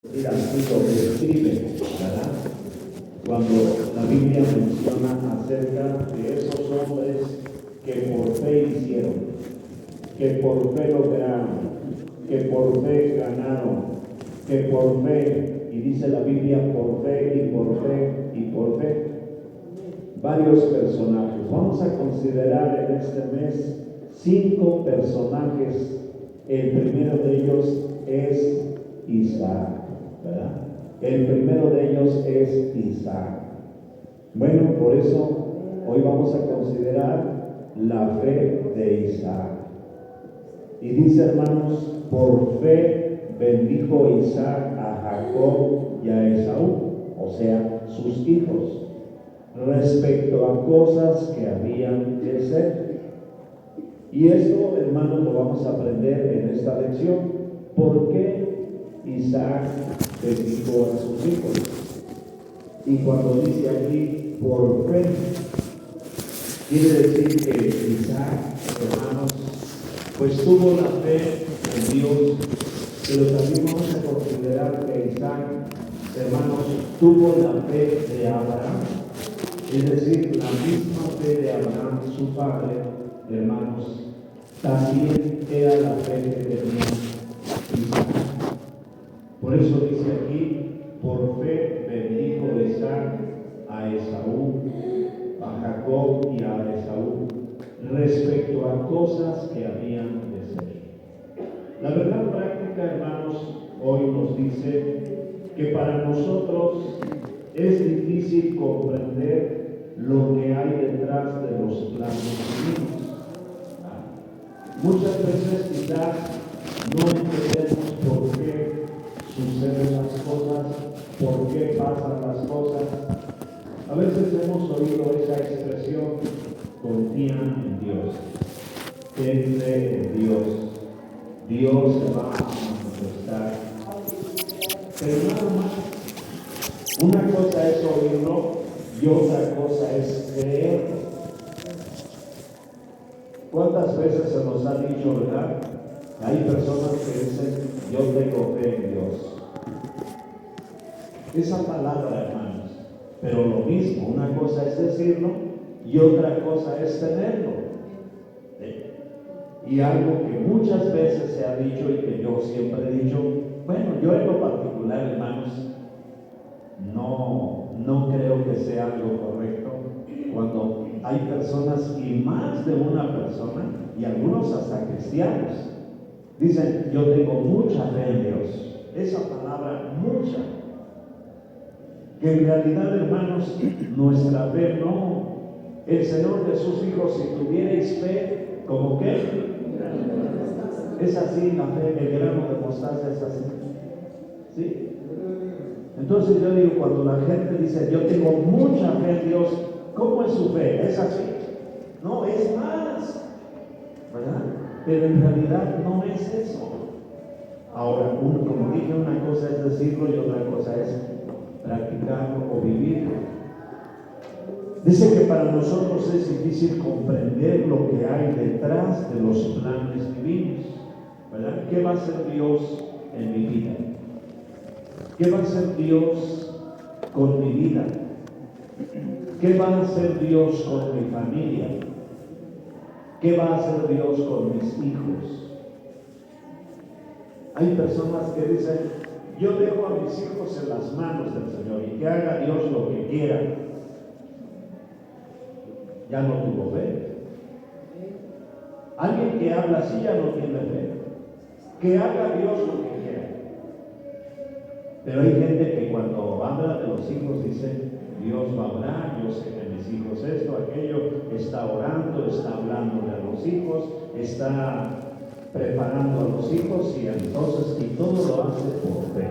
Mira, lo describe, ¿verdad? Cuando la Biblia menciona acerca de esos hombres que por fe hicieron, que por fe lograron, que por fe ganaron, que por fe, y dice la Biblia, por fe y por fe y por fe, varios personajes. Vamos a considerar en este mes 5 personajes. El primero de ellos es Isaac, ¿verdad? El primero de ellos es Isaac. Bueno, por eso hoy vamos a considerar la fe de Isaac. Y dice, hermanos, por fe bendijo Isaac a Jacob y a Esaú, o sea, sus hijos, respecto a cosas que habían de ser. Y esto, hermanos, lo vamos a aprender en esta lección. ¿Por qué Isaac bendijo a sus hijos? Y cuando dice aquí, por fe, quiere decir que Isaac, hermanos, pues tuvo la fe en Dios, pero también vamos a considerar que Isaac, hermanos, tuvo la fe de Abraham, es decir, la misma fe de Abraham, su padre, hermanos, también era la fe que tenía Isaac. Por eso dice aquí, por fe bendijo Isaac a Esaú, a Jacob y a Esaú, respecto a cosas que habían de ser. La verdad práctica, hermanos, hoy nos dice que para nosotros es difícil comprender lo que hay detrás de los planes divinos. Muchas veces quizás no entendemos por qué suceden las cosas, por qué pasan las cosas. A veces hemos oído esa expresión, confía en Dios, ten fe en Dios, Dios se va a manifestar. Pero nada más, una cosa es oírlo y otra cosa es creerlo. ¿Cuántas veces se nos ha dicho, verdad? Hay personas que dicen, yo tengo fe en Dios. Esa palabra, hermanos, pero lo mismo, una cosa es decirlo y otra cosa es tenerlo. Y algo que muchas veces se ha dicho y que yo siempre he dicho, bueno, yo en lo particular, hermanos, no creo que sea algo correcto cuando hay personas y más de una persona, y algunos hasta cristianos, dicen, yo tengo mucha fe en Dios. Esa palabra, mucha, que en realidad, hermanos, nuestra fe no. El Señor Jesús dijo, si tuvierais fe, ¿como qué? Es así la fe, el grano de mostaza es así. ¿Sí? Entonces yo digo, cuando la gente dice, yo tengo mucha fe en Dios, ¿cómo es su fe? ¿Es así? No, es más, ¿verdad? Pero en realidad no es eso. Ahora, como dije, una cosa es decirlo y otra cosa es practicarlo o vivirlo. Dice que para nosotros es difícil comprender lo que hay detrás de los planes divinos, ¿verdad? ¿Qué va a hacer Dios en mi vida? ¿Qué va a hacer Dios con mi vida? ¿Qué va a hacer Dios con mi familia? ¿Qué va a hacer Dios con mis hijos? Hay personas que dicen, yo dejo a mis hijos en las manos del Señor y que haga Dios lo que quiera. Ya no tuvo fe. Alguien que habla así ya no tiene fe. Que haga Dios lo que quiera. Pero hay gente que cuando habla de los hijos dice, Dios va a hablar, yo sé que mis hijos esto, aquello, está orando, está hablándole a los hijos, está preparando a los hijos y todo lo hace por fe.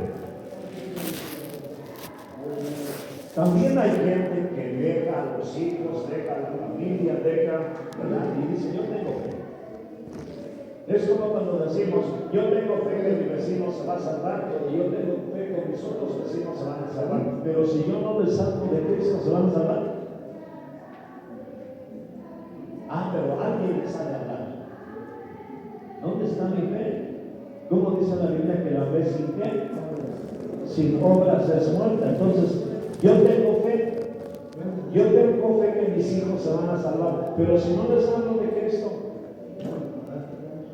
También hay gente que deja a los hijos, deja a la familia, ¿verdad? Y dice, yo tengo fe. Es como cuando decimos, yo tengo fe que mi vecino se va a salvar, y yo tengo fe que mis otros vecinos se van a salvar. Pero si yo no les salgo de Cristo, ¿se van a salvar? Pero alguien les ha de hablar. ¿Dónde está mi fe? ¿Cómo dice la Biblia que la fe sin qué? Sin obras es muerta. Entonces, yo tengo fe que mis hijos se van a salvar, pero si no les hablo de Cristo,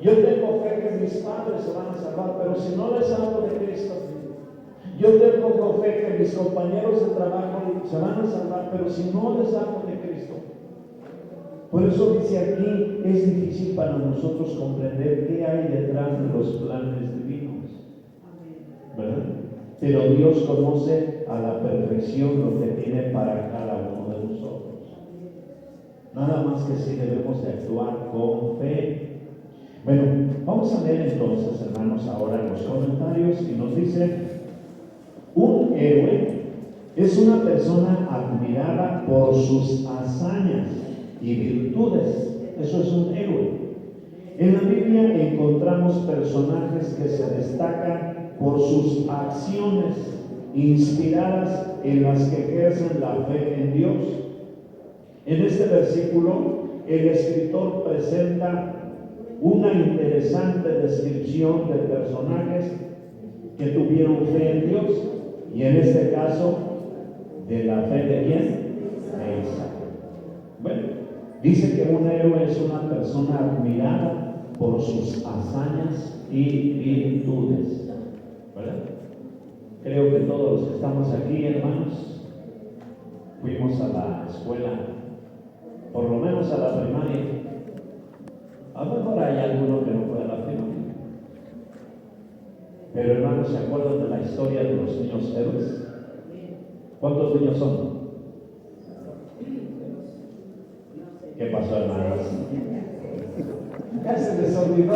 yo tengo fe que mis padres se van a salvar, pero si no les hablo de Cristo, yo tengo fe que mis compañeros de trabajo se van a salvar, pero si no les hablo de Cristo. Por eso dice aquí, es difícil para nosotros comprender qué hay detrás de los planes divinos, ¿verdad? Pero Dios conoce a la perfección lo que tiene para cada uno de nosotros. Nada más que sí debemos de actuar con fe. Bueno, vamos a leer entonces, hermanos, ahora los comentarios, y nos dice: un héroe es una persona admirada por sus hazañas y virtudes. Eso es un héroe. En la Biblia encontramos personajes que se destacan por sus acciones inspiradas en las que ejercen la fe en Dios. En este versículo, el escritor presenta una interesante descripción de personajes que tuvieron fe en Dios, y en este caso, de la fe de quién? De Isaac. Bueno, dice que un héroe es una persona admirada por sus hazañas y virtudes, ¿verdad? Creo que todos los que estamos aquí, hermanos, fuimos a la escuela, por lo menos a la primaria. A lo mejor hay alguno que no fue a la primaria. Pero, hermanos, ¿se acuerdan de la historia de los niños héroes? ¿Cuántos niños son? ¿Qué pasó, hermanos? Ya se les olvidó.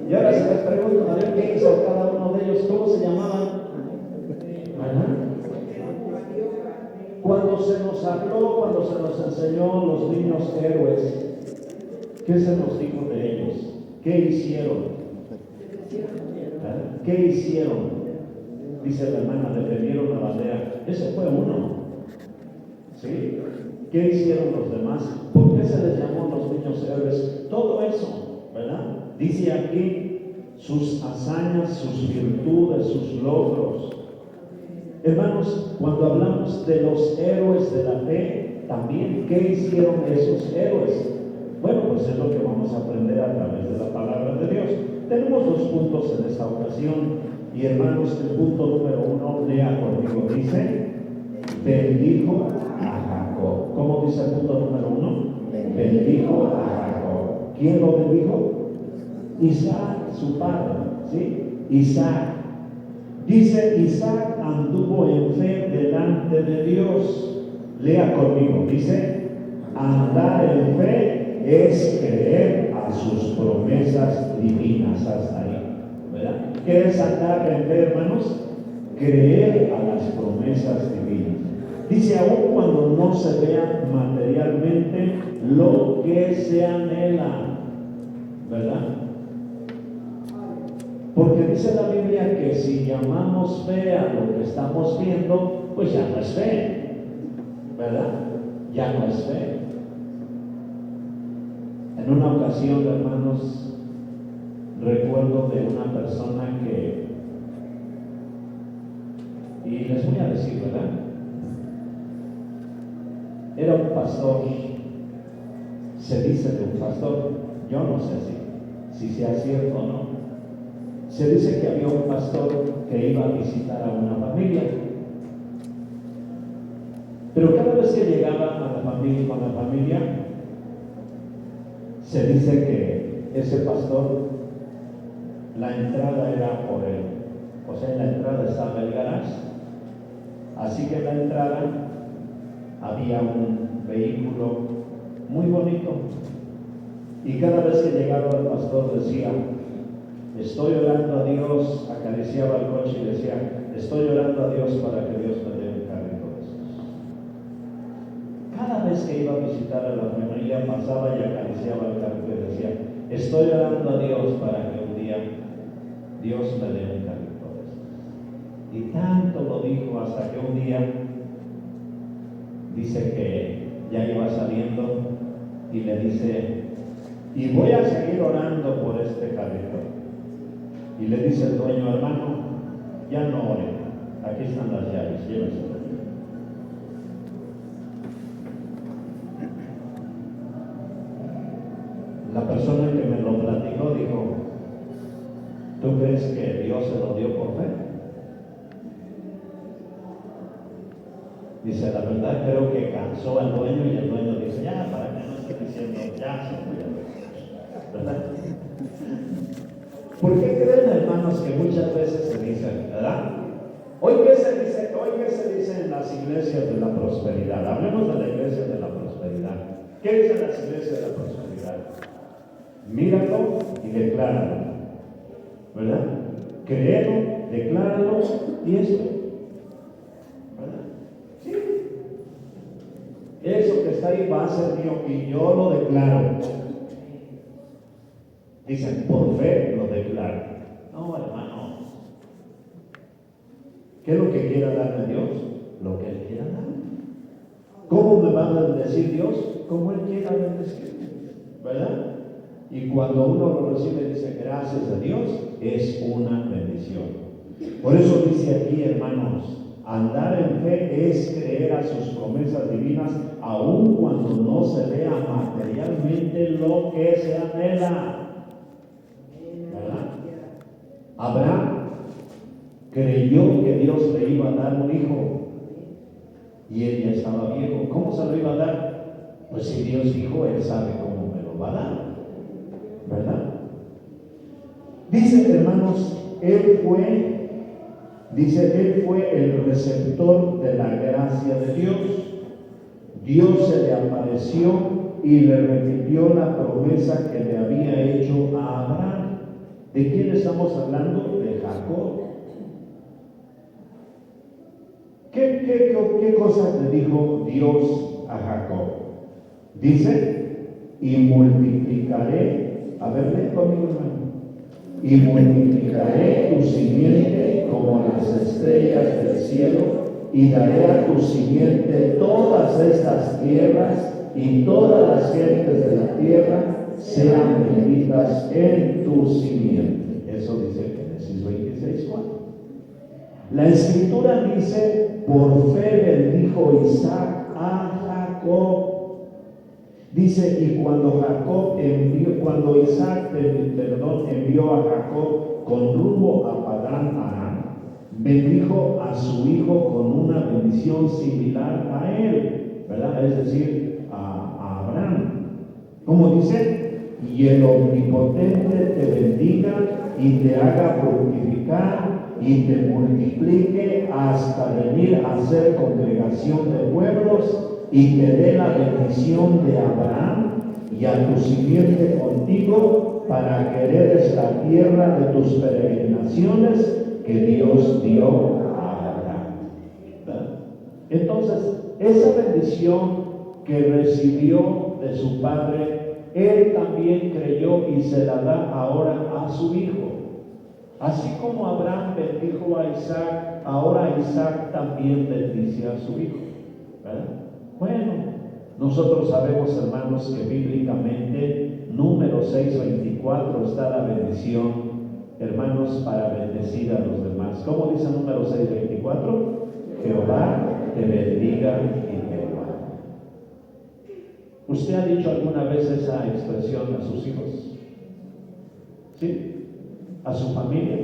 Y ahora se les pregunto, a ver qué hizo cada uno de ellos, ¿cómo se llamaban? Cuando se nos habló, cuando se nos enseñó los niños héroes, ¿qué se nos dijo de ellos? ¿Qué hicieron? ¿Qué hicieron? Dice la hermana, defendieron a la aldea. Ese fue uno. ¿Sí? ¿Qué hicieron los demás? ¿Por qué se les llamó los niños héroes? Todo eso, ¿verdad? Dice aquí sus hazañas, sus virtudes, sus logros. Hermanos, cuando hablamos de los héroes de la fe, también, ¿qué hicieron esos héroes? Bueno, pues es lo que vamos a aprender a través de la palabra de Dios. Tenemos 2 puntos en esta ocasión, y hermanos, el punto número 1, lea conmigo, dice: bendijo a Jacob. ¿Cómo dice el punto número 1? Bendijo a Jacob. ¿Quién lo bendijo? Isaac, su padre, ¿sí? Isaac. Dice: Isaac anduvo en fe delante de Dios. Lea conmigo, dice: andar en fe es creer a sus promesas divinas. Hasta ahí, ¿verdad? ¿Qué es andar en fe, hermanos? Creer a las promesas divinas. Dice: aun cuando no se vea materialmente lo que se anhela, ¿verdad? Porque dice la Biblia que si llamamos fe a lo que estamos viendo, pues ya no es fe, ¿verdad? Ya no es fe. En una ocasión, hermanos, recuerdo de una persona que, y les voy a decir, ¿verdad? Era un pastor. Se dice de un pastor, yo no sé si sea cierto o no. Se dice que había un pastor que iba a visitar a una familia, pero cada vez que llegaba a la familia, con la familia, se dice que ese pastor, la entrada era por él, o sea, en la entrada estaba el garaje, así que en la entrada había un vehículo muy bonito, y cada vez que llegaba el pastor decía: estoy orando a Dios, acariciaba el coche y decía: estoy orando a Dios para que Dios me dé un carrito de esos. Cada vez que iba a visitar a la familia, pasaba y acariciaba el carrito y decía: estoy orando a Dios para que un día Dios me dé un carrito de esos. Y tanto lo dijo hasta que un día, dice que ya iba saliendo y le dice: y voy a seguir orando por este carrito. Y le dice el dueño: hermano, ya no ore, aquí están las llaves, llévense. La persona que me lo platicó dijo: ¿tú crees que Dios se lo dio por fe? Dice: la verdad creo que cansó al dueño, y el dueño dice: ya, para que no esté diciendo, ya se fue, ¿verdad? ¿Por qué creen, hermanos, que muchas veces se dicen, verdad? Hoy qué se dice en las iglesias de la prosperidad. Hablemos de la iglesia de la prosperidad. ¿Qué dicen las iglesias de la prosperidad? Míralo y decláralo, ¿verdad? Créelo, decláralo y esto, ¿verdad? Sí. Eso que está ahí va a ser mío y yo lo declaro. Dicen: por fe lo declaro. No, hermano. ¿Qué es lo que quiera darme Dios? Lo que Él quiera darme. ¿Cómo me va a bendecir Dios? Como Él quiera bendecirme, ¿verdad? Y cuando uno lo recibe, dice: gracias a Dios, es una bendición. Por eso dice aquí, hermanos, andar en fe es creer a sus promesas divinas, aun cuando no se vea materialmente lo que se anhela. ¿Verdad? Abraham creyó que Dios le iba a dar un hijo, y él ya estaba viejo. ¿Cómo se lo iba a dar? Pues si Dios dijo, Él sabe cómo me lo va a dar, ¿verdad? Dice, hermanos, Él fue el receptor de la gracia de Dios. Dios se le apareció y le repitió la promesa que le había hecho a Abraham. ¿De quién estamos hablando? De Jacob. ¿Qué cosas le dijo Dios a Jacob? Dice: y multiplicaré, a ver, lee conmigo, hermano. Y multiplicaré tu simiente como las estrellas del cielo, y daré a tu simiente todas estas tierras, y todas las gentes de la tierra sean benditas en tu simiente. Eso dice Génesis 26:4. La Escritura dice: por fe bendijo Isaac a Jacob. Dice: y cuando Isaac envió a Jacob con rumbo a Padán Aram, bendijo a su hijo con una bendición similar a él, ¿verdad? Es decir, a Abraham. ¿Cómo dice? Y el Omnipotente te bendiga y te haga fructificar y te multiplique hasta venir a ser congregación de pueblos, y te dé la bendición de Abraham y a tu simiente contigo, para que heredes la tierra de tus peregrinaciones que Dios dio a Abraham. ¿Verdad? Entonces, esa bendición que recibió de su padre, él también creyó y se la da ahora a su hijo. Así como Abraham bendijo a Isaac, ahora Isaac también bendice a su hijo, ¿verdad? Bueno, nosotros sabemos, hermanos, que bíblicamente, Números 6:24, está la bendición, hermanos, para bendecir a los demás. ¿Cómo dice Números 6:24? Jehová te bendiga y te guarde. ¿Usted ha dicho alguna vez esa expresión a sus hijos? ¿Sí? A su familia: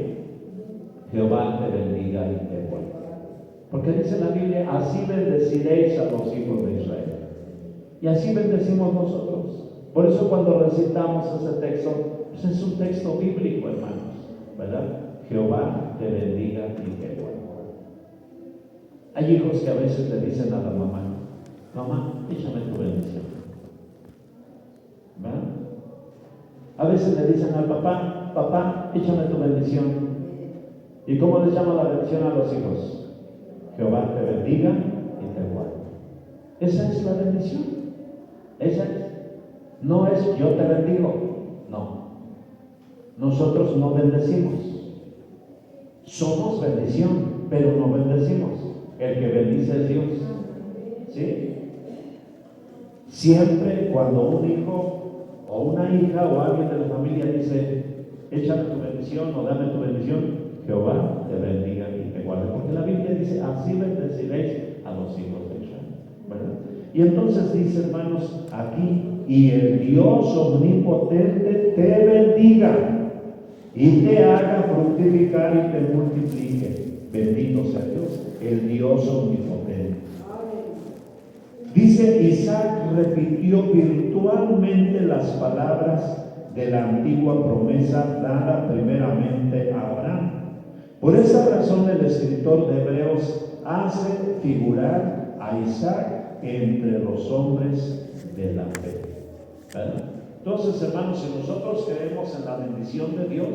Jehová te bendiga y te guarde. Porque dice la Biblia: así bendeciréis a los hijos de Israel. Y así bendecimos nosotros. Por eso cuando recitamos ese texto, pues es un texto bíblico, hermanos, ¿verdad? Jehová te bendiga y te guarde. Hay hijos que a veces le dicen a la mamá: mamá, échame tu bendición, ¿verdad? A veces le dicen al papá: papá, échame tu bendición. ¿Y cómo le llama la bendición a los hijos? Jehová te bendiga y te guarde. Esa es la bendición. Esa es. No es yo te bendigo. No. Nosotros no bendecimos. Somos bendición, pero no bendecimos. El que bendice es Dios. ¿Sí? Siempre cuando un hijo o una hija o alguien de la familia dice: échame tu bendición o dame tu bendición, Jehová te bendiga y te guarde. Porque la Biblia dice, así bendeciréis a los hijos de Israel, ¿verdad? Y entonces dice, hermanos, aquí, y el Dios omnipotente te bendiga y te haga fructificar y te multiplique. Bendito sea Dios, el Dios omnipotente. Dice, Isaac repitió virtualmente las palabras de la antigua promesa dada primeramente a Abraham. Por esa razón el escritor de Hebreos hace figurar a Isaac entre los hombres de la fe. ¿Verdad? Entonces, hermanos, si nosotros creemos en la bendición de Dios,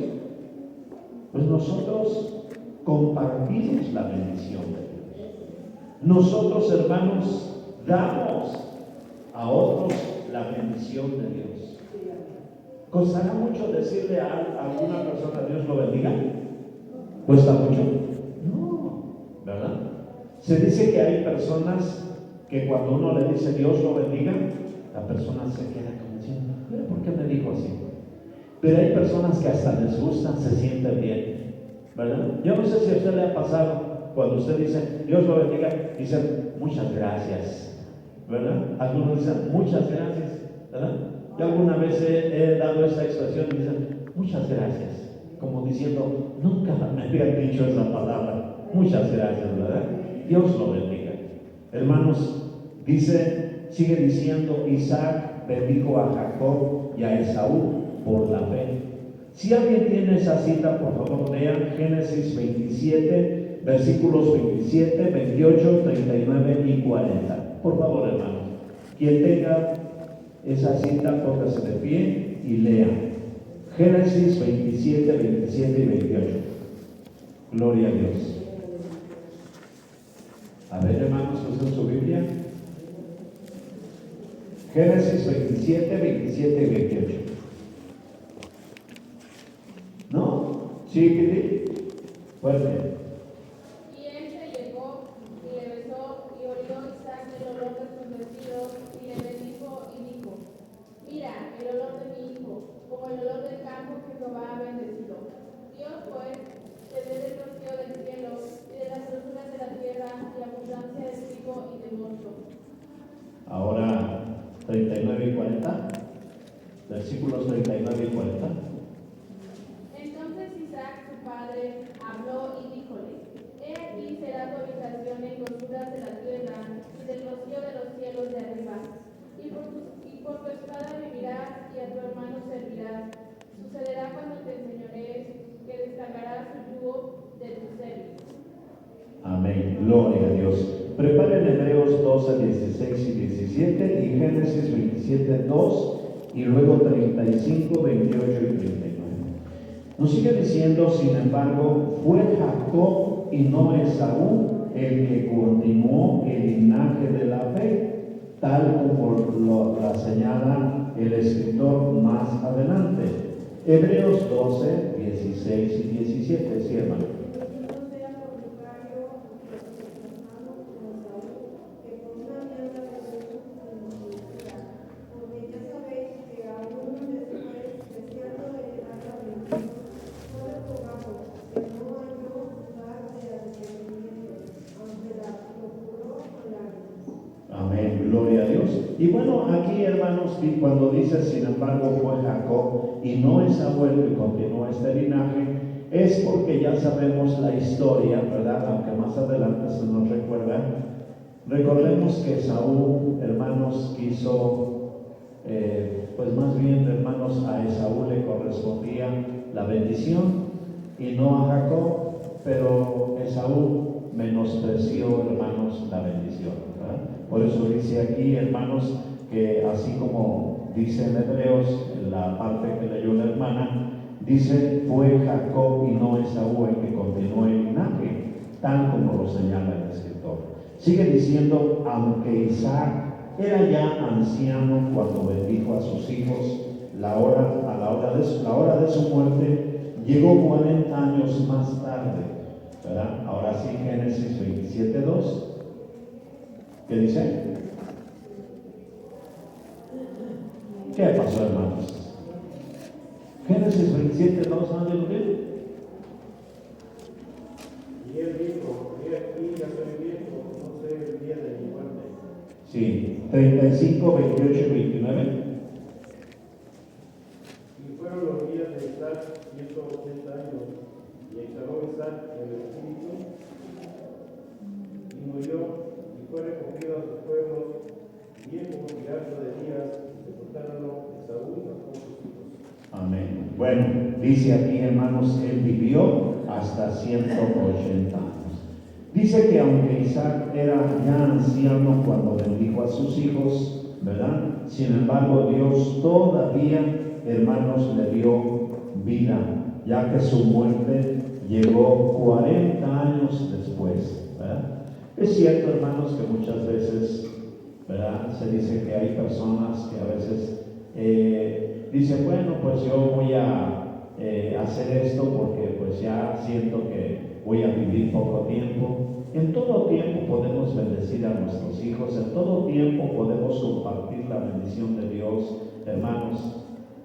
pues nosotros compartimos la bendición de Dios. Nosotros, hermanos, damos a otros la bendición de Dios. ¿Costará mucho decirle a alguna persona Dios lo bendiga? ¿Cuesta mucho? No, ¿verdad? Se dice que hay personas que cuando uno le dice Dios lo bendiga, la persona se queda como diciendo, ¿pero por qué me dijo así? Pero hay personas que hasta les gustan, se sienten bien, ¿verdad? Yo no sé si a usted le ha pasado, cuando usted dice Dios lo bendiga, dicen muchas gracias, ¿verdad? Algunos dicen muchas gracias, ¿verdad? Yo alguna vez he dado esa expresión y dicen muchas gracias, como diciendo, nunca me habían dicho esa palabra, muchas gracias, ¿verdad? Dios lo bendiga. Hermanos, sigue diciendo, Isaac bendijo a Jacob y a Esaú por la fe. Si alguien tiene esa cita, por favor, vean Génesis 27, versículos 27, 28, 39 y 40. Por favor, hermanos, quien tenga esa cita, póngase de pie y lea. Génesis 27, 27 y 28. Gloria a Dios. A ver, hermanos, usen su Biblia. Génesis 27, 27 y 28. ¿No? Sí, Kitty. Fuerte. Y él se llegó y le besó y olió Isaac el olor de sus vestidos y le bendijo y dijo, mira el olor de mi hijo, como el olor del campo que Jehová ha bendecido. Dios pues te dé del rocío del cielo y de las grosuras de la tierra y abundancia de trigo y de mosto. Ahora 39 y 40. Versículos 39 y 40. Entonces Isaac su padre habló y díjole, he aquí será tu habitación en grosuras de la tierra y del rocío de los cielos de arriba, y por tu espada vivirás y a tu hermano servirás. Sucederá cuando te enseñorees que descargarás su yugo de tu cerviz. Amén. Gloria a Dios. Preparen Hebreos 12, 16 y 17 y Génesis 27, 2 y luego 35, 28 y 39. Nos sigue diciendo, sin embargo, fue Jacob y no Esaú el que continuó el linaje de la fe, tal como la señala el escritor más adelante. Hebreos 12, 16 y 17, sí, hermano. Amén, gloria a Dios. Y bueno, aquí hermanos, cuando dice sin embargo fue Jacob y no Esaú el que continuó este linaje, es porque ya sabemos la historia, ¿verdad? Aunque más adelante se nos recuerda. Recordemos que Esaú, hermanos, quiso, pues más bien, hermanos, a Esaú le correspondía la bendición y no a Jacob, pero Esaú menospreció, hermanos, la bendición, ¿verdad? Por eso dice aquí, hermanos, que así como dice en Hebreos, en la parte que leyó la hermana, dice, fue Jacob y no Esaú el que continuó el linaje, tal como lo señala el escritor. Sigue diciendo, aunque Isaac era ya anciano cuando bendijo a sus hijos, la hora de su muerte llegó 40 años más tarde, ¿verdad? Ahora sí, Génesis 27, 2. ¿Qué dice? ¿Qué pasó, hermanos? Génesis 27, ¿no saben lo que es? Y él dijo, he aquí ya soy viejo, no sé el día de mi muerte. Sí, 35, 28 y 29. Y fueron los días de Isaac 180 años, y exhaló Isaac el espíritu, y murió, y fue recogido a sus pueblos, viejo y harto de días, y sepultáronlo Esaú y Jacob sus hijos. Amén. Bueno, dice aquí, hermanos, él vivió hasta 180 años. Dice que aunque Isaac era ya anciano cuando bendijo a sus hijos, ¿verdad? Sin embargo, Dios todavía, hermanos, le dio vida, ya que su muerte llegó 40 años después, ¿verdad? Es cierto, hermanos, que muchas veces, ¿verdad? Se dice que hay personas que a veces dicen, bueno, pues yo voy a hacer esto porque pues ya siento que voy a vivir poco tiempo. En todo tiempo podemos bendecir a nuestros hijos, en todo tiempo podemos compartir la bendición de Dios, hermanos.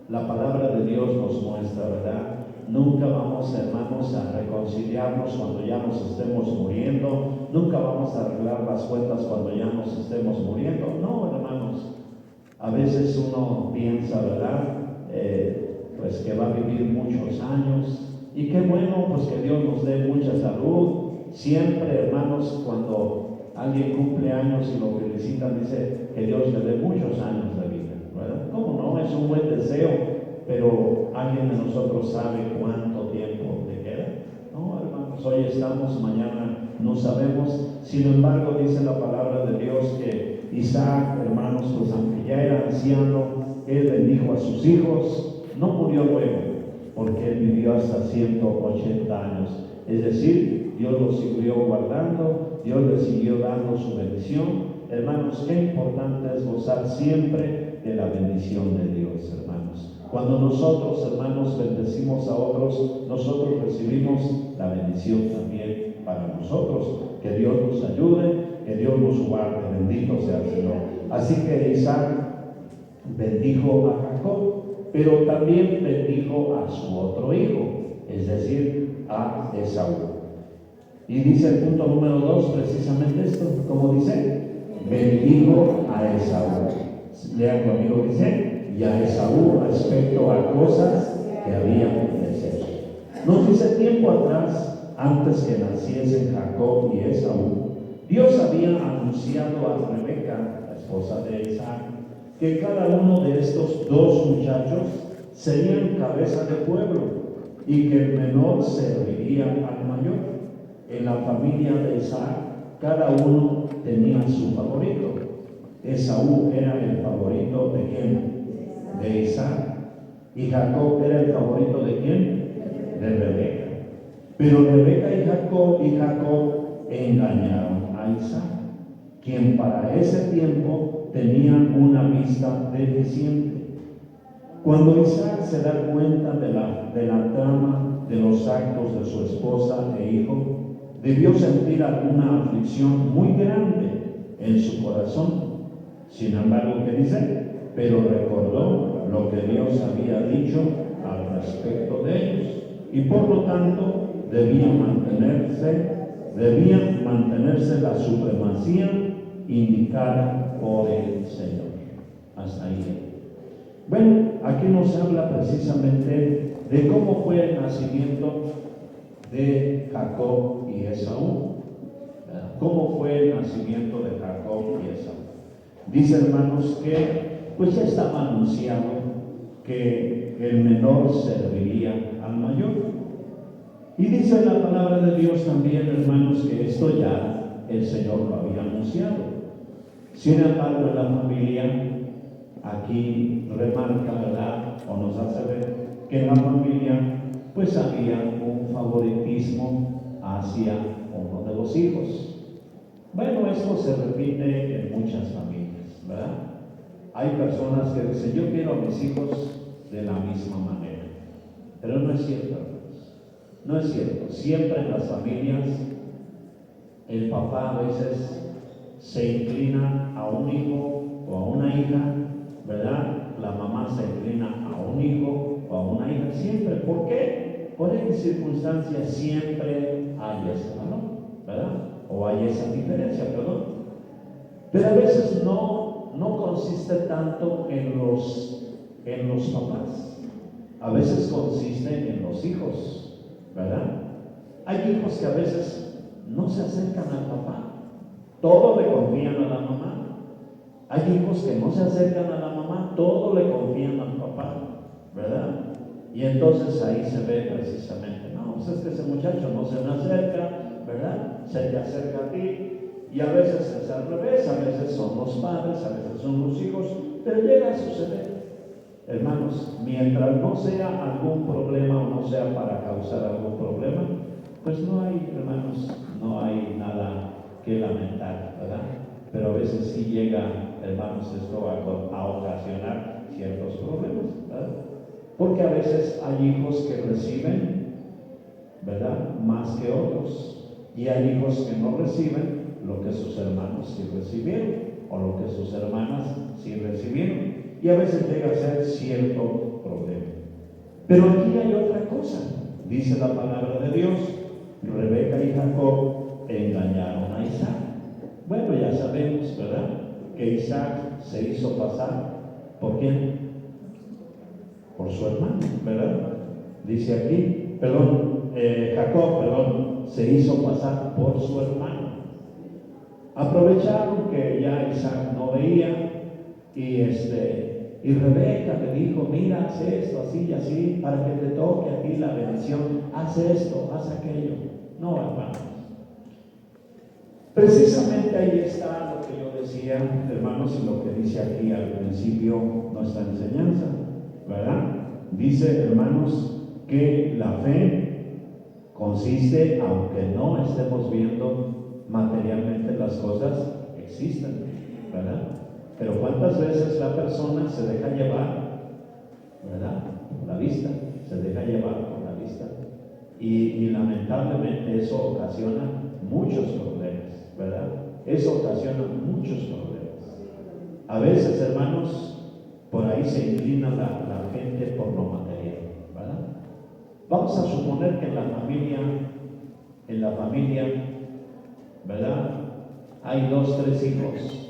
La palabra de Dios nos muestra, ¿verdad? Nunca vamos, hermanos, a reconciliarnos cuando ya nos estemos muriendo. Nunca vamos a arreglar las cuentas cuando ya nos estemos muriendo. No, hermanos. A veces uno piensa, ¿verdad? Pues que va a vivir muchos años. Y qué bueno, pues que Dios nos dé mucha salud. Siempre, hermanos, cuando alguien cumple años y lo felicitan, dice que Dios le dé muchos años de vida, ¿verdad? ¿Cómo no? Es un buen deseo, pero alguien de nosotros sabe cuánto tiempo le queda. No, hermanos, hoy estamos, mañana no sabemos. Sin embargo, dice la palabra de Dios que Isaac, hermanos, pues aunque ya era anciano, él bendijo a sus hijos, no murió luego, porque él vivió hasta 180 años. Es decir, Dios lo siguió guardando, Dios le siguió dando su bendición. Hermanos, qué importante es gozar siempre de la bendición de Dios, hermanos. Cuando nosotros, hermanos, bendecimos a otros, nosotros recibimos la bendición también para nosotros. Que Dios nos ayude, que Dios nos guarde, bendito sea el Señor. Así que Isaac bendijo a Jacob, pero también bendijo a su otro hijo, es decir, a Esaú. Y dice el punto número 2 precisamente esto, como dice, bendijo a Esaú. Lea conmigo, dice, y a Esaú respecto a cosas que habían de ser. Nos dice tiempo atrás, antes que naciesen Jacob y Esaú, Dios había anunciado a Rebeca, la esposa de Isaac, que cada uno de estos dos muchachos serían cabeza de pueblo y que el menor serviría al mayor. En la familia de Isaac, cada uno tenía su favorito. Esaú era el favorito de ¿quién? De Isaac. Y Jacob era el favorito de ¿quién? De Rebeca. Pero Rebeca y Jacob engañaron a Isaac, quien para ese tiempo tenía una vista deficiente. Cuando Isaac se da cuenta de la trama de los actos de su esposa e hijo, debió sentir alguna aflicción muy grande en su corazón. Sin embargo, ¿qué dice? Pero recordó lo que Dios había dicho al respecto de ellos, y por lo tanto debía mantenerse la supremacía indicada por el Señor. Hasta ahí. Bueno, aquí nos habla precisamente de cómo fue el nacimiento de Jacob y Esaú. ¿Cómo fue el nacimiento de Jacob y Esaú? Dice, hermanos, que pues ya estaba anunciado que el menor serviría al mayor. Y dice la palabra de Dios también, hermanos, que esto ya el Señor lo había anunciado. Sin embargo, en la familia, aquí remarca, ¿verdad? O nos hace ver que en la familia pues había un favoritismo hacia uno de los hijos. Bueno, esto se repite en muchas familias, ¿verdad? Hay personas que dicen, yo quiero a mis hijos de la misma manera. Pero no es cierto, hermanos. No es cierto. Siempre en las familias el papá a veces se inclina a un hijo o a una hija, ¿verdad? La mamá se inclina a un hijo o a una hija, siempre. ¿Por qué? Por qué circunstancias siempre hay ese valor, ¿verdad? O hay esa diferencia, perdón. Pero a veces no consiste tanto en los papás. A veces consiste en los hijos, ¿verdad? Hay hijos que a veces no se acercan al papá, todo le confían a la mamá. Hay hijos que no se acercan a la mamá, todo le confían al papá, ¿verdad? Y entonces ahí se ve precisamente, no, pues es que ese muchacho no se me acerca, ¿verdad? Se te acerca a ti. Y a veces es al revés, a veces son los padres, a veces son los hijos, pero llega a suceder. Hermanos, mientras no sea algún problema o no sea para causar algún problema, pues no hay, hermanos, no hay nada que lamentar, ¿verdad? Pero a veces sí llega, hermanos, esto a ocasionar ciertos problemas, ¿verdad? Porque a veces hay hijos que reciben, ¿verdad?, más que otros, y hay hijos que no reciben lo que sus hermanos sí recibieron, o lo que sus hermanas sí recibieron, y a veces llega a ser cierto problema. Pero aquí hay otra cosa, dice la palabra de Dios: Rebeca y Jacob engañaron a Isaac. Bueno, ya sabemos, ¿verdad?, que Isaac se hizo pasar ¿por quién? Por su hermano, ¿verdad? Dice aquí, Jacob, se hizo pasar por su hermano. Aprovecharon que ya Isaac no veía y Rebeca le dijo: mira, haz esto, así y así, para que te toque a ti la bendición, haz esto, haz aquello. No, hermanos. Precisamente ahí está lo que yo decía, hermanos, y lo que dice aquí al principio nuestra enseñanza, ¿verdad? Dice, hermanos, que la fe consiste, aunque no estemos viendo materialmente las cosas, existen, ¿verdad? Pero ¿cuántas veces la persona se deja llevar, ¿verdad?, por la vista, se deja llevar por la vista, y lamentablemente eso ocasiona muchos problemas, ¿verdad? Eso ocasiona muchos problemas. A veces, hermanos, por ahí se inclina la gente por lo material, ¿verdad? Vamos a suponer que en la familia, ¿verdad?, hay 2, 3 hijos.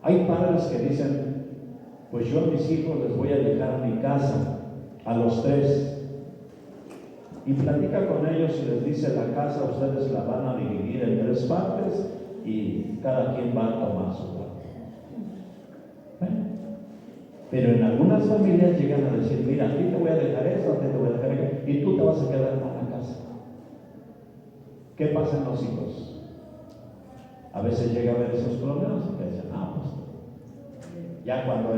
Hay padres que dicen: pues yo a mis hijos les voy a dejar mi casa, a los 3. Y platica con ellos y les dice: la casa ustedes la van a dividir en 3 partes y cada quien va a tomar su parte. Bueno, pero en algunas familias llegan a decir: mira, a ti te voy a dejar esto, a ti te voy a dejar aquello, y tú te vas a quedar con la casa. ¿Qué pasa en los hijos? A veces llega a haber esos problemas y te dicen: pues ya cuando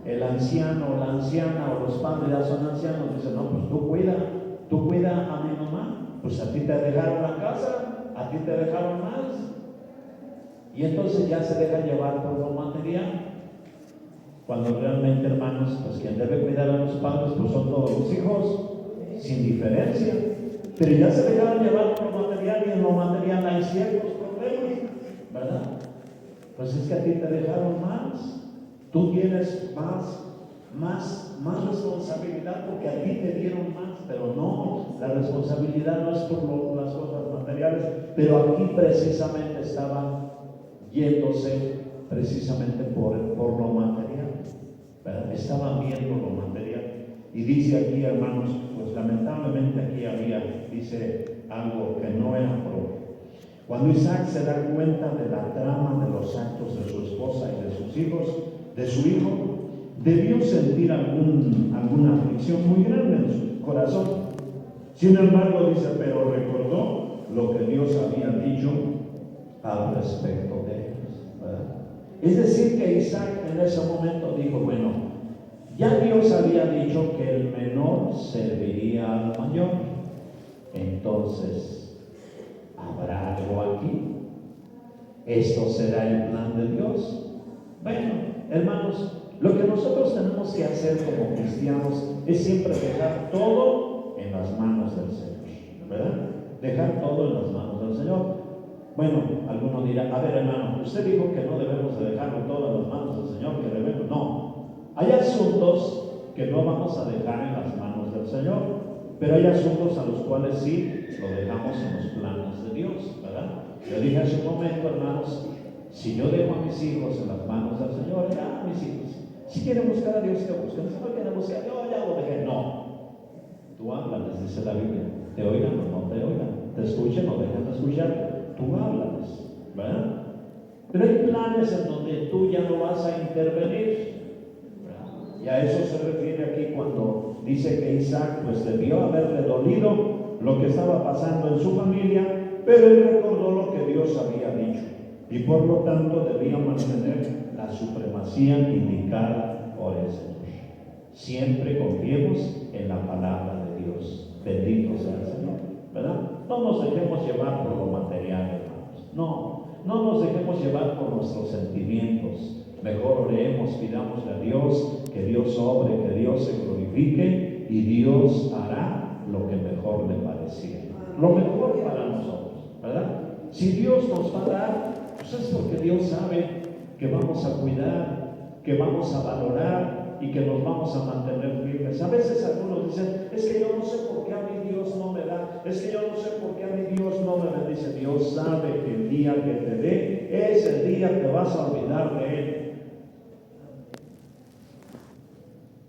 el anciano o la anciana o los padres ya son ancianos, dicen: no, pues tú cuida a mi mamá, pues a ti te dejaron la casa, a ti te dejaron más. Y entonces ya se deja llevar por lo material, cuando realmente, hermanos, pues quien debe cuidar a los padres pues son todos los hijos, sin diferencia. Pero ya se dejaron llevar por lo material, y en lo material hay ciertos problemas, ¿verdad? Pues es que a ti te dejaron más, tú tienes más responsabilidad porque a ti te dieron más, pero no, la responsabilidad no es por las cosas materiales. Pero aquí precisamente estaba yéndose precisamente por lo material, ¿verdad? Estaban viendo lo material. Y dice aquí, hermanos, pues lamentablemente aquí dice algo que no era propio. Cuando Isaac se da cuenta de la trama de los actos de su esposa y de sus hijos, de su hijo, debió sentir alguna aflicción muy grande en su corazón. Sin embargo, dice, pero recordó lo que Dios había dicho al respecto de ellos, ¿verdad? Es decir, que Isaac en ese momento dijo: bueno, ya Dios había dicho que el menor serviría al mayor, entonces ¿habrá algo aquí? ¿Esto será el plan de Dios? Bueno, hermanos, lo que nosotros tenemos que hacer como cristianos es siempre dejar todo en las manos del Señor, ¿verdad? Dejar todo en las manos del Señor. Bueno, alguno dirá: a ver, hermano, usted dijo que no debemos de dejarlo todo en las manos del Señor, que debemos. No, hay asuntos que no vamos a dejar en las manos del Señor, pero hay asuntos a los cuales sí lo dejamos en los planos de Dios, ¿verdad? Le dije hace un momento, hermanos, si yo dejo a mis hijos en las manos del Señor, ya mis hijos, si quieren buscar a Dios, que busquen. Si no quieren buscar, yo ya lo dejé. No, tú háblales, dice la Biblia. Te oigan o no te oigan, te escuchen o dejan de escuchar, tú háblales, ¿verdad? Pero hay planes en donde tú ya no vas a intervenir, ¿verdad? Y a eso se refiere aquí cuando dice que Isaac pues debió haberle dolido lo que estaba pasando en su familia, pero él recordó lo que Dios había dicho y por lo tanto debía mantener la supremacía indicada por el Señor. Siempre confiemos en la palabra de Dios. Bendito sea el Señor, ¿verdad? No nos dejemos llevar por lo material, hermanos. No nos dejemos llevar por nuestros sentimientos. Mejor oremos, pidámosle a Dios, que Dios obre, que Dios se glorifique y Dios hará lo que mejor le pareciera. Lo mejor para nosotros, ¿verdad? Si Dios nos va a dar, pues es porque Dios sabe que vamos a cuidar, que vamos a valorar y que nos vamos a mantener firmes. A veces algunos dicen, es que yo no sé por qué a mí Dios no me da, es que yo no sé por qué a mí Dios no me bendice. Dios sabe que el día que te dé es el día que vas a olvidar de Él.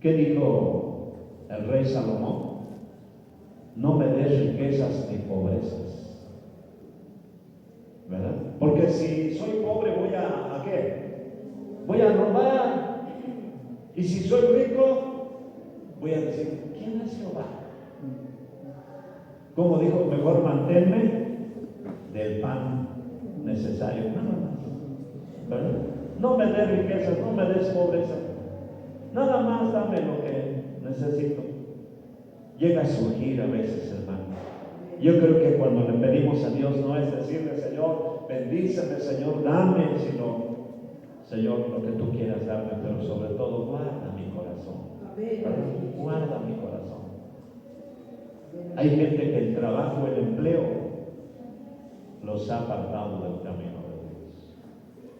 ¿Qué dijo el rey Salomón? No me des riquezas ni pobrezas, ¿verdad? Porque si soy pobre voy ¿a qué? Voy a robar. Y si soy rico, voy a decir, ¿quién es Jehová? Como dijo, mejor manténme del pan necesario, nada más, ¿verdad? No me des riquezas, no me des pobreza, nada más dame lo que necesito. Llega a surgir a veces, hermano. Yo creo que cuando le pedimos a Dios no es decirle, Señor, bendíceme, Señor, dame, sino Señor, lo que tú quieras darme, pero sobre todo guarda mi corazón. Guarda mi corazón. Hay gente que el trabajo, el empleo, los ha apartado del camino de Dios.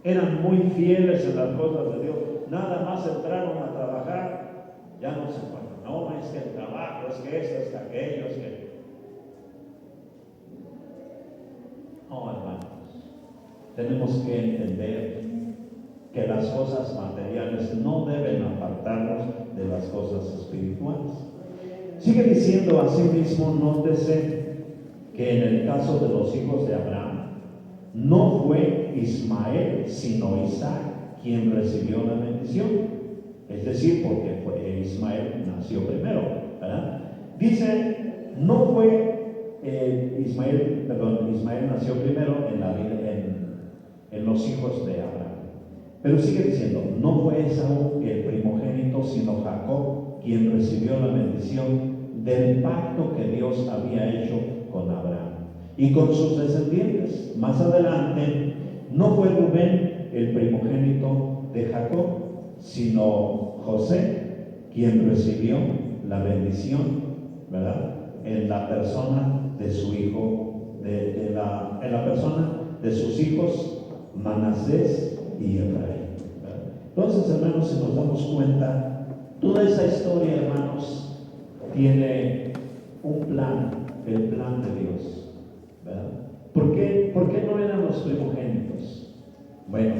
Eran muy fieles en las cosas de Dios. Nada más entraron a trabajar, ya no se acuerdan. No, es que el trabajo, es que esto, es que aquello, es que... No, hermanos, tenemos que entender que las cosas materiales no deben apartarnos de las cosas espirituales. Sigue diciendo así mismo, nótese que en el caso de los hijos de Abraham, no fue Ismael, sino Isaac quien recibió la bendición. Es decir, porque Ismael nació primero, ¿verdad? Dice, no fue Ismael nació primero en los hijos de Abraham. Pero sigue diciendo, no fue Esaú el primogénito, sino Jacob quien recibió la bendición del pacto que Dios había hecho con Abraham y con sus descendientes. Más adelante, no fue Rubén el primogénito de Jacob, sino José quien recibió la bendición, ¿verdad? En la persona de su hijo, en la persona de sus hijos Manasés y Efraín. Entonces, hermanos, si nos damos cuenta, toda esa historia, hermanos, tiene un plan, el plan de Dios, ¿verdad? ¿Por qué no eran los primogénitos? Bueno,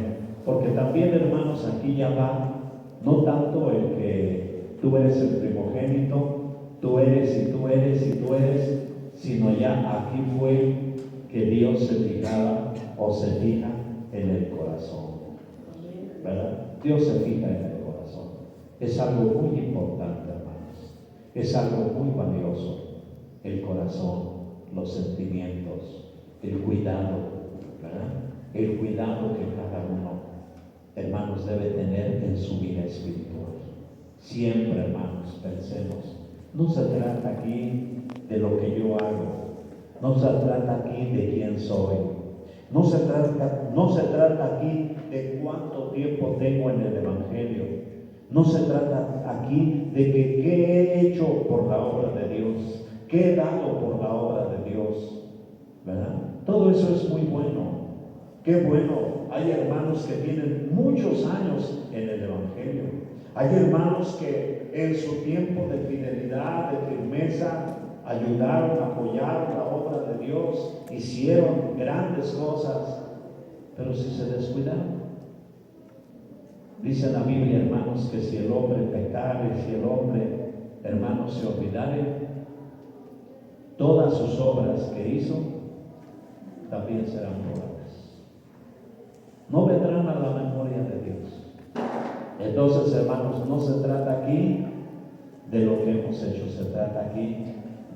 porque también, hermanos, aquí ya va, no tanto el que tú eres el primogénito, tú eres y tú eres y tú eres, sino ya aquí fue que Dios se fijaba o se fija en el corazón, ¿verdad? Dios se fija en el corazón. Es algo muy importante, hermanos. Es algo muy valioso. El corazón, los sentimientos, el cuidado, ¿verdad? El cuidado que cada uno, hermanos, debe tener en su vida espiritual. Siempre, hermanos, pensemos. No se trata aquí de lo que yo hago. No se trata aquí de quién soy. No se trata aquí de cuánto tiempo tengo en el Evangelio. No se trata aquí de que qué he hecho por la obra de Dios, qué he dado por la obra de Dios, ¿verdad? Todo eso es muy bueno. Qué bueno. Hay hermanos que tienen muchos años en el Evangelio. Hay hermanos que en su tiempo de fidelidad, de firmeza, ayudaron, apoyaron la obra de Dios, hicieron grandes cosas, pero si se descuidaron. Dice la Biblia, hermanos, que si el hombre pecare, si el hombre, hermanos, se olvidare, todas sus obras que hizo también serán borradas. No vendrán a la memoria de Dios. Entonces, hermanos, no se trata aquí de lo que hemos hecho, se trata aquí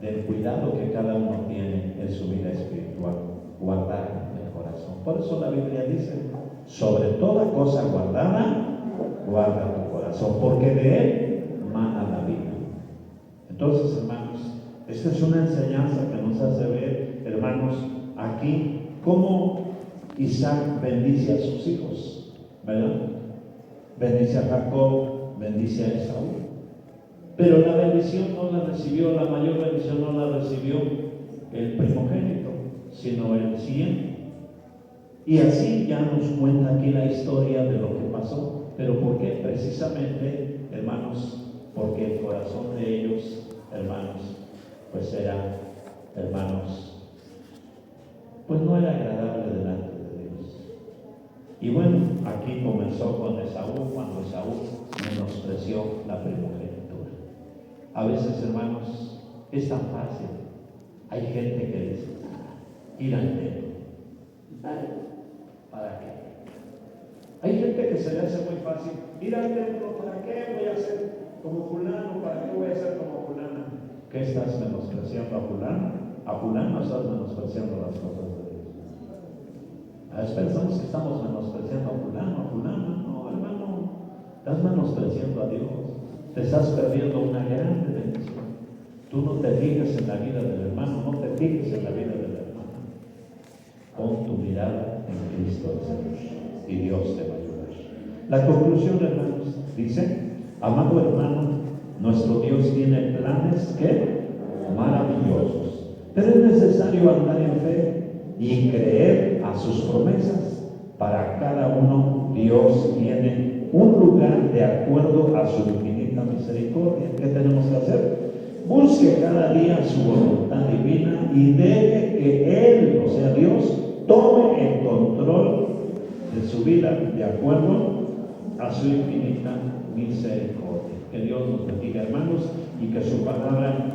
del cuidado que cada uno tiene en su vida espiritual, guardar el corazón. Por eso la Biblia dice, sobre toda cosa guardada, guarda tu corazón, porque de él mana la vida. Entonces, hermanos, esta es una enseñanza que nos hace ver, hermanos, aquí cómo Isaac bendice a sus hijos, ¿verdad? Bendice a Jacob, bendice a Esaú. Pero la bendición no la recibió, la mayor bendición no la recibió el primogénito, sino el 100. Y así ya nos cuenta aquí la historia de lo que pasó. ¿Pero por qué? Precisamente, hermanos, porque el corazón de ellos, hermanos, pues era, hermanos, pues no era agradable delante de Dios. Y bueno, aquí comenzó con Esaú, cuando Esaú menospreció la primogenitura. A veces, hermanos, es tan fácil. Hay gente que dice, ir al templo. ¿Para qué? Hay gente que se le hace muy fácil, ir al templo, ¿para qué voy a ser como fulano? ¿Para qué voy a ser como fulana? ¿Qué estás menospreciando a fulano? ¿A fulano estás menospreciando las cosas de Dios? A veces pensamos que estamos menospreciando a fulano. No, hermano, estás menospreciando a Dios. Te estás perdiendo una grande bendición. Tú no te fijes en la vida del hermano, no te fijes en la vida del hermano. Pon tu mirada en Cristo el Señor y Dios te va a ayudar. La conclusión, hermanos, dice, amado hermano, nuestro Dios tiene planes que maravillosos, pero es necesario andar en fe y creer a sus promesas. Para cada uno Dios tiene un lugar de acuerdo a su infinita misericordia. ¿Qué tenemos que hacer? Busque cada día su voluntad divina y deje que Él, o sea Dios, tome el control de su vida de acuerdo a su infinita misericordia. Que Dios nos bendiga, hermanos, y que su palabra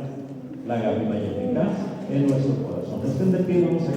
la haga viva y eficaz en nuestro corazón. Estén de pie, vamos a